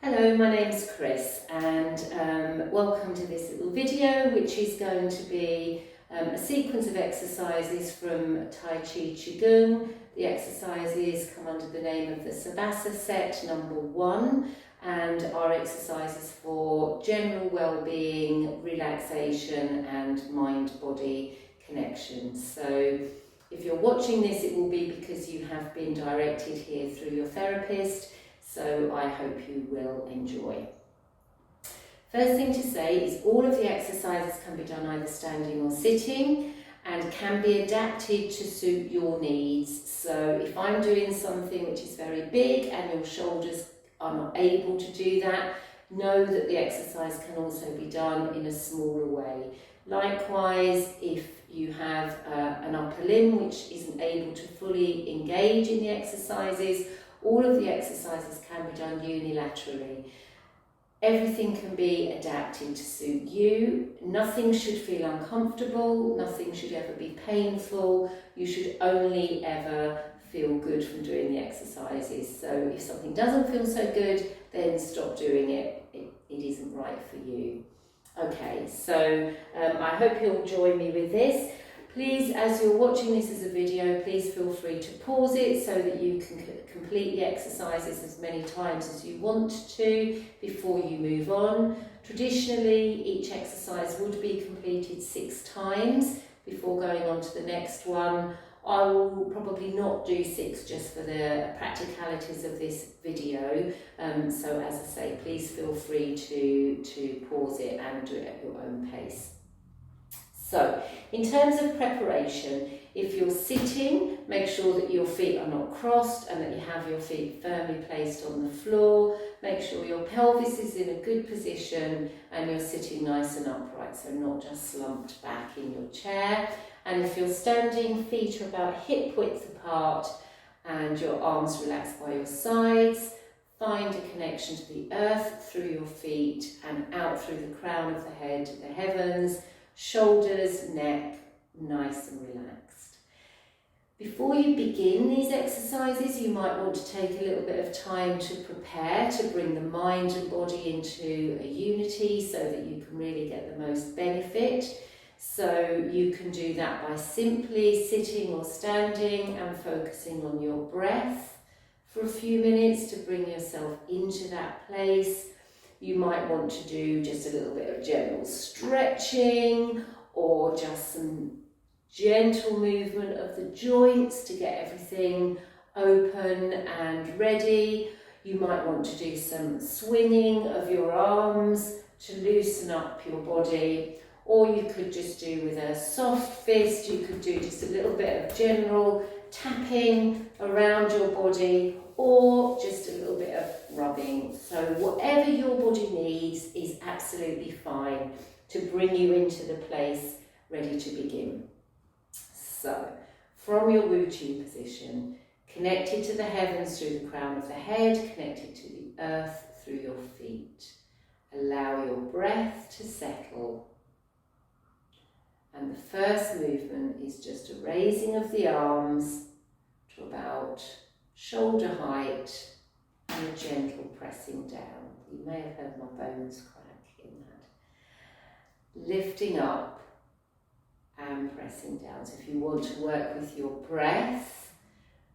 Hello, my name's Chris and welcome to this little video which is going to be a sequence of exercises from Tai Chi Qi Gong. The exercises come under the name of the Savasa set number 1 and are exercises for general well-being, relaxation and mind-body connection. So if you're watching this, it will be because you have been directed here through your therapist. So I hope you will enjoy. First thing to say is all of the exercises can be done either standing or sitting and can be adapted to suit your needs. So if I'm doing something which is very big and your shoulders are not able to do that, know that the exercise can also be done in a smaller way. Likewise, if you have an upper limb which isn't able to fully engage in the exercises, all of the exercises can be done unilaterally. Everything can be adapted to suit you. Nothing should feel uncomfortable, nothing should ever be painful. You should only ever feel good from doing the exercises. So if something doesn't feel so good, then stop doing it. It isn't right for you. Okay, so I hope you'll join me with this. Please, as you're watching this as a video, please feel free to pause it so that you can complete the exercises as many times as you want to before you move on. Traditionally, each exercise would be completed 6 times before going on to the next one. I will probably not do 6 just for the practicalities of this video. So as I say, please feel free to pause it and do it at your own pace. So, in terms of preparation, if you're sitting, make sure that your feet are not crossed and that you have your feet firmly placed on the floor. Make sure your pelvis is in a good position and you're sitting nice and upright, so not just slumped back in your chair. And if you're standing, feet are about hip width apart and your arms relaxed by your sides. Find a connection to the earth through your feet and out through the crown of the head to the heavens. Shoulders, neck, nice and relaxed. Before you begin these exercises, you might want to take a little bit of time to prepare, to bring the mind and body into a unity so that you can really get the most benefit. So you can do that by simply sitting or standing and focusing on your breath for a few minutes to bring yourself into that place. You might want to do just a little bit of general stretching or just some gentle movement of the joints to get everything open and ready. You might want to do some swinging of your arms to loosen up your body, or you could just do with a soft fist, you could do just a little bit of general tapping around your body, or just a little bit of rubbing. So whatever your body needs is absolutely fine to bring you into the place ready to begin. So from your Wu-Chi position, connected to the heavens through the crown of the head, connected to the earth through your feet. Allow your breath to settle. And the first movement is just a raising of the arms to about shoulder height and a gentle pressing down. You may have heard my bones crack in that. Lifting up and pressing down. So if you want to work with your breath,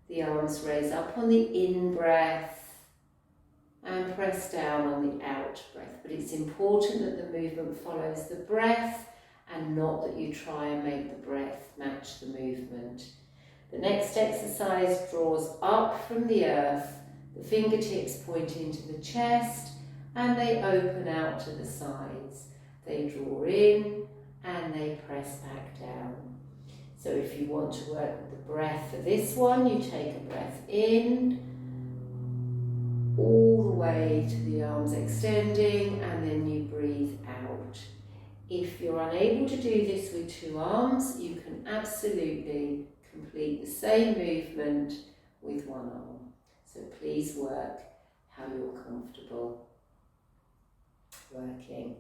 the arms raise up on the in-breath and press down on the out-breath. But it's important that the movement follows the breath and not that you try and make the breath match the movement. The next exercise draws up from the earth, the fingertips point into the chest and they open out to the sides. They draw in and they press back down. So if you want to work with the breath for this one, you take a breath in, all the way to the arms extending, and then you breathe out. If you're unable to do this with 2 arms, you can absolutely complete the same movement with 1 arm. So please work how you're comfortable working.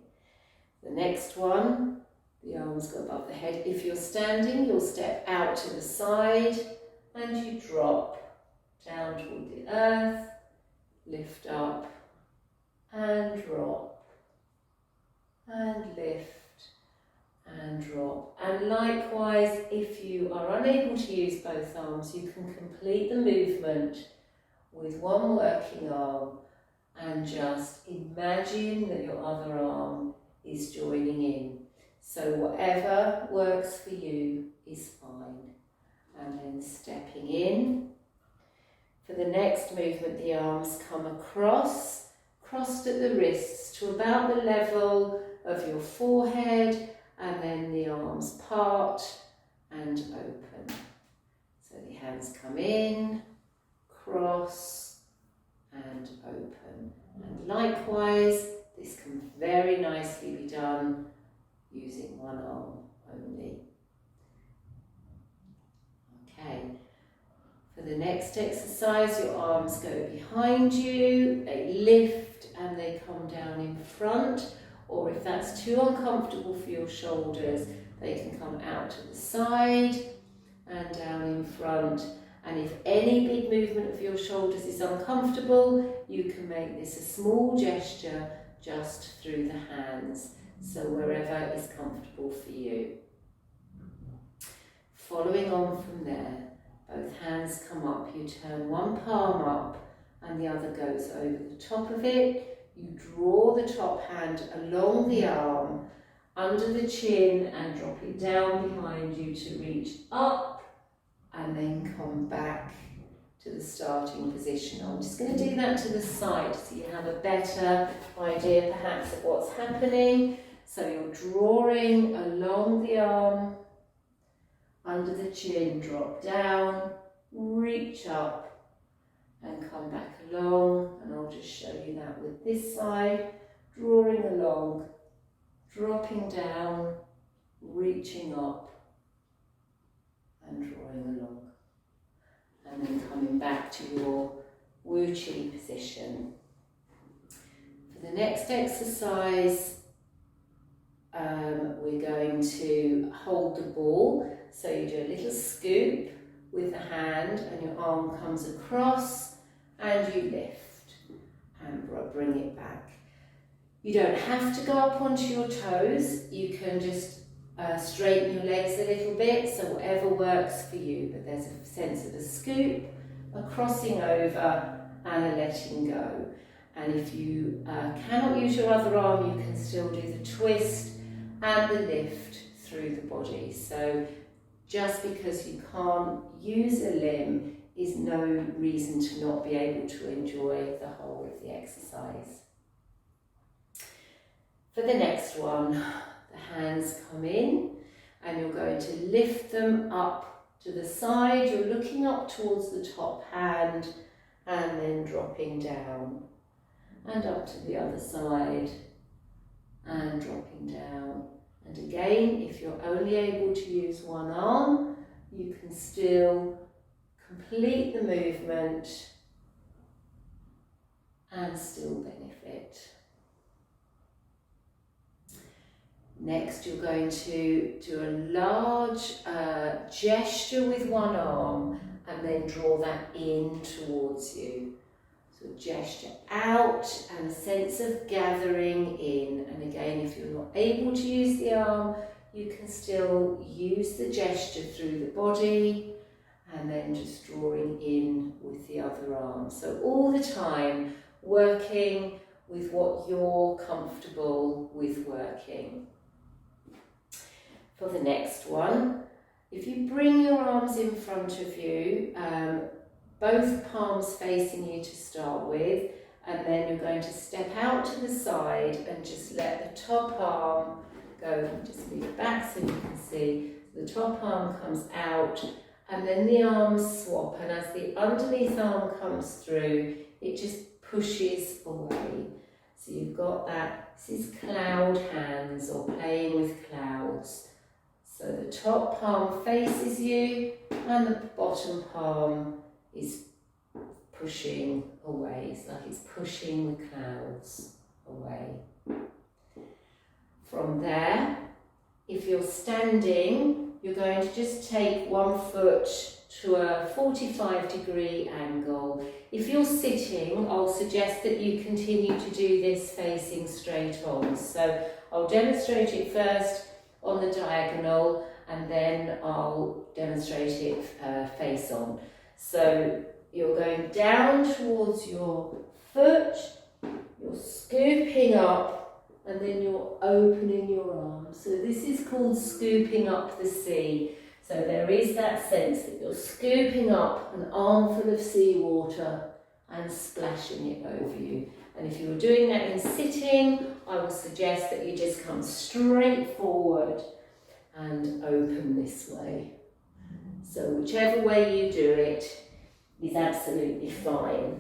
The next one, the arms go above the head. If you're standing, you'll step out to the side and you drop down toward the earth, lift up and drop, and lift and drop. And likewise, if you are unable to use both arms, you can complete the movement with one working arm and just imagine that your other arm is joining in. So whatever works for you is fine. And then stepping in. For the next movement, the arms come across, crossed at the wrists to about the level of your forehead, and then the arms part and open. So the hands come in, cross and open. And likewise, this can very nicely be done using one arm only. Okay. For the next exercise, your arms go behind you, they lift and they come down in front, or if that's too uncomfortable for your shoulders, they can come out to the side and down in front. And if any big movement of your shoulders is uncomfortable, you can make this a small gesture just through the hands, so wherever is comfortable for you. Following on from there, both hands come up, you turn one palm up and the other goes over the top of it. You draw the top hand along the arm, under the chin, and drop it down behind you to reach up and then come back to the starting position. I'm just going to do that to the side so you have a better idea perhaps of what's happening. So you're drawing along the arm, under the chin, drop down, reach up and come back along, and I'll just show you that with this side, drawing along, dropping down, reaching up and drawing along, and then coming back to your Wu Chi position. For the next exercise, we're going to hold the ball. So you do a little scoop with the hand and your arm comes across and you lift and bring it back. You don't have to go up onto your toes. You can just straighten your legs a little bit, so whatever works for you. But there's a sense of a scoop, a crossing over and a letting go. And if you cannot use your other arm, you can still do the twist and the lift through the body. So just because you can't use a limb is no reason to not be able to enjoy the whole of the exercise. For the next one, the hands come in and you're going to lift them up to the side. You're looking up towards the top hand and then dropping down and up to the other side and dropping down. And again, if you're only able to use one arm, you can still complete the movement and still benefit. Next, you're going to do a large gesture with one arm and then draw that in towards you. So gesture out and a sense of gathering in. And again, if you're not able to use the arm, you can still use the gesture through the body and then just drawing in with the other arm. So all the time working with what you're comfortable with working. For the next one, if you bring your arms in front of you, both palms facing you to start with, and then you're going to step out to the side and just let the top arm go. Just move it back so you can see. The top arm comes out and then the arms swap, and as the underneath arm comes through, it just pushes away. So you've got that, this is cloud hands or playing with clouds. So the top palm faces you and the bottom palm is pushing away. It's like it's pushing the clouds away. From there, if you're standing, you're going to just take one foot to a 45-degree angle. If you're sitting, I'll suggest that you continue to do this facing straight on. So I'll demonstrate it first on the diagonal, and then I'll demonstrate it face on. So you're going down towards your foot, you're scooping up, and then you're opening your arms. So this is called scooping up the sea. So there is that sense that you're scooping up an armful of seawater and splashing it over you. And if you were doing that in sitting, I would suggest that you just come straight forward and open this way. So whichever way you do it is absolutely fine.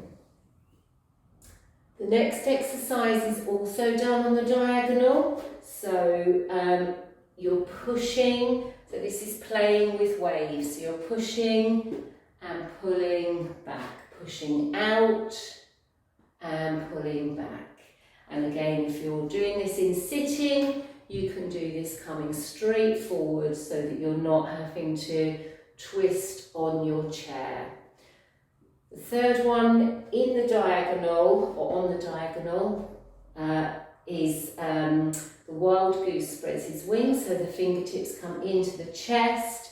The next exercise is also done on the diagonal. So you're pushing, so this is playing with waves. So you're pushing and pulling back, pushing out and pulling back. And again, if you're doing this in sitting, you can do this coming straight forward so that you're not having to twist on your chair. The third one in the diagonal, or on the diagonal, is the wild goose spreads his wings, so the fingertips come into the chest,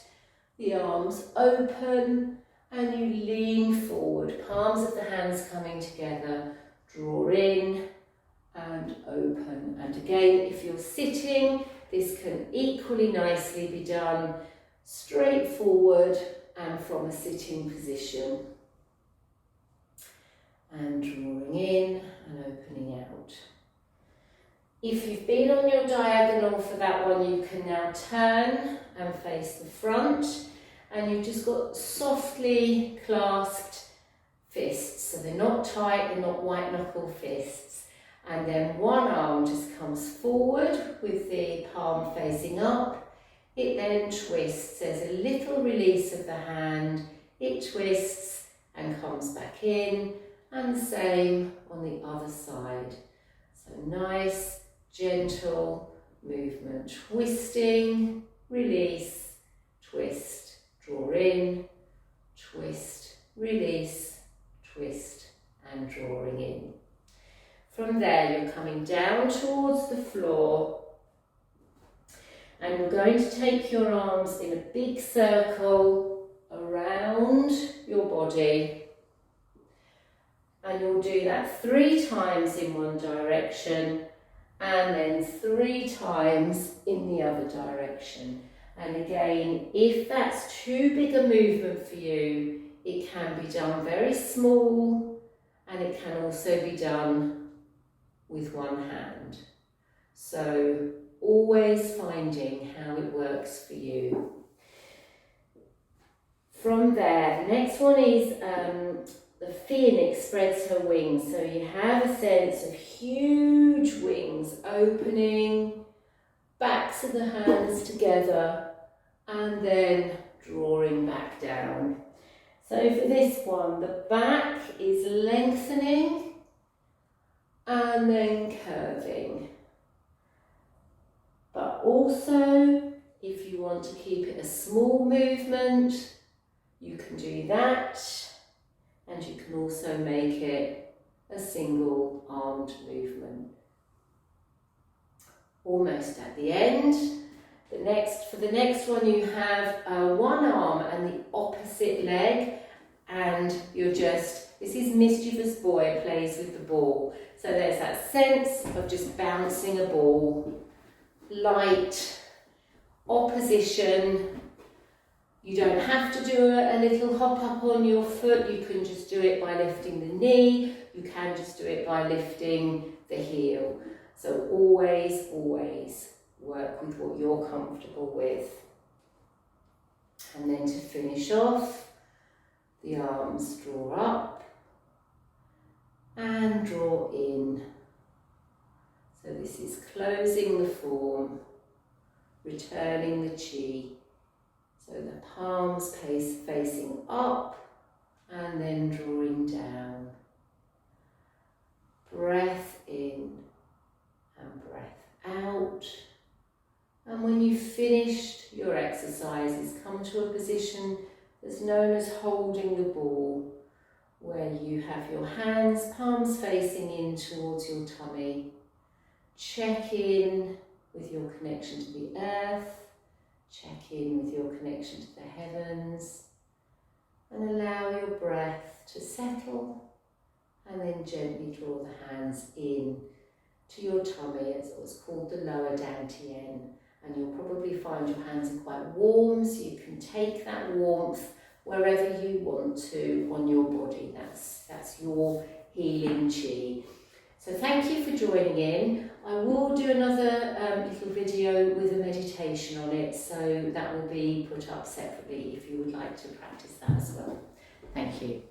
the arms open, and you lean forward, palms of the hands coming together, draw in and open. And again, if you're sitting, this can equally nicely be done straight forward and from a sitting position. And drawing in and opening out. If you've been on your diagonal for that one, you can now turn and face the front, and you've just got softly clasped fists. So they're not tight, they're not white knuckle fists. And then one arm just comes forward with the palm facing up. It then twists. There's a little release of the hand. It twists and comes back in. And the same on the other side. So nice, gentle movement. Twisting, release, twist, draw in, twist, release, twist, and drawing in. From there, you're coming down towards the floor, and you're going to take your arms in a big circle around your body. And you'll do that 3 times in one direction and then 3 times in the other direction. And again, if that's too big a movement for you, it can be done very small, and it can also be done with one hand. So always finding how it works for you. From there, the next one is the phoenix spreads her wings. So you have a sense of huge wings opening, backs of the hands together, and then drawing back down. So for this one, the back is lengthening and then curving. But also, if you want to keep it a small movement, you can do that. And you can also make it a single armed movement. Almost at the end. For the next one, you have one arm and the opposite leg, and this is Mischievous Boy plays with the ball. So there's that sense of just bouncing a ball, light, opposition. You don't have to do a little hop up on your foot, you can just do it by lifting the knee, you can just do it by lifting the heel. So always, always work with what you're comfortable with. And then to finish off, the arms draw up and draw in. So this is closing the form, returning the chi. So the palms facing up and then drawing down. Breath in and breath out. And when you've finished your exercises, come to a position that's known as holding the ball, where you have your hands, palms facing in towards your tummy. Check in with your connection to the earth, check in with your connection to the heavens, and allow your breath to settle, and then gently draw the hands in to your tummy. It's what's called the lower dantian, and you'll probably find your hands are quite warm, so you can take that warmth wherever you want to on your body. That's your healing chi. So thank you for joining in. I will do another little video with a meditation on it, so that will be put up separately if you would like to practice that as well. Thank you.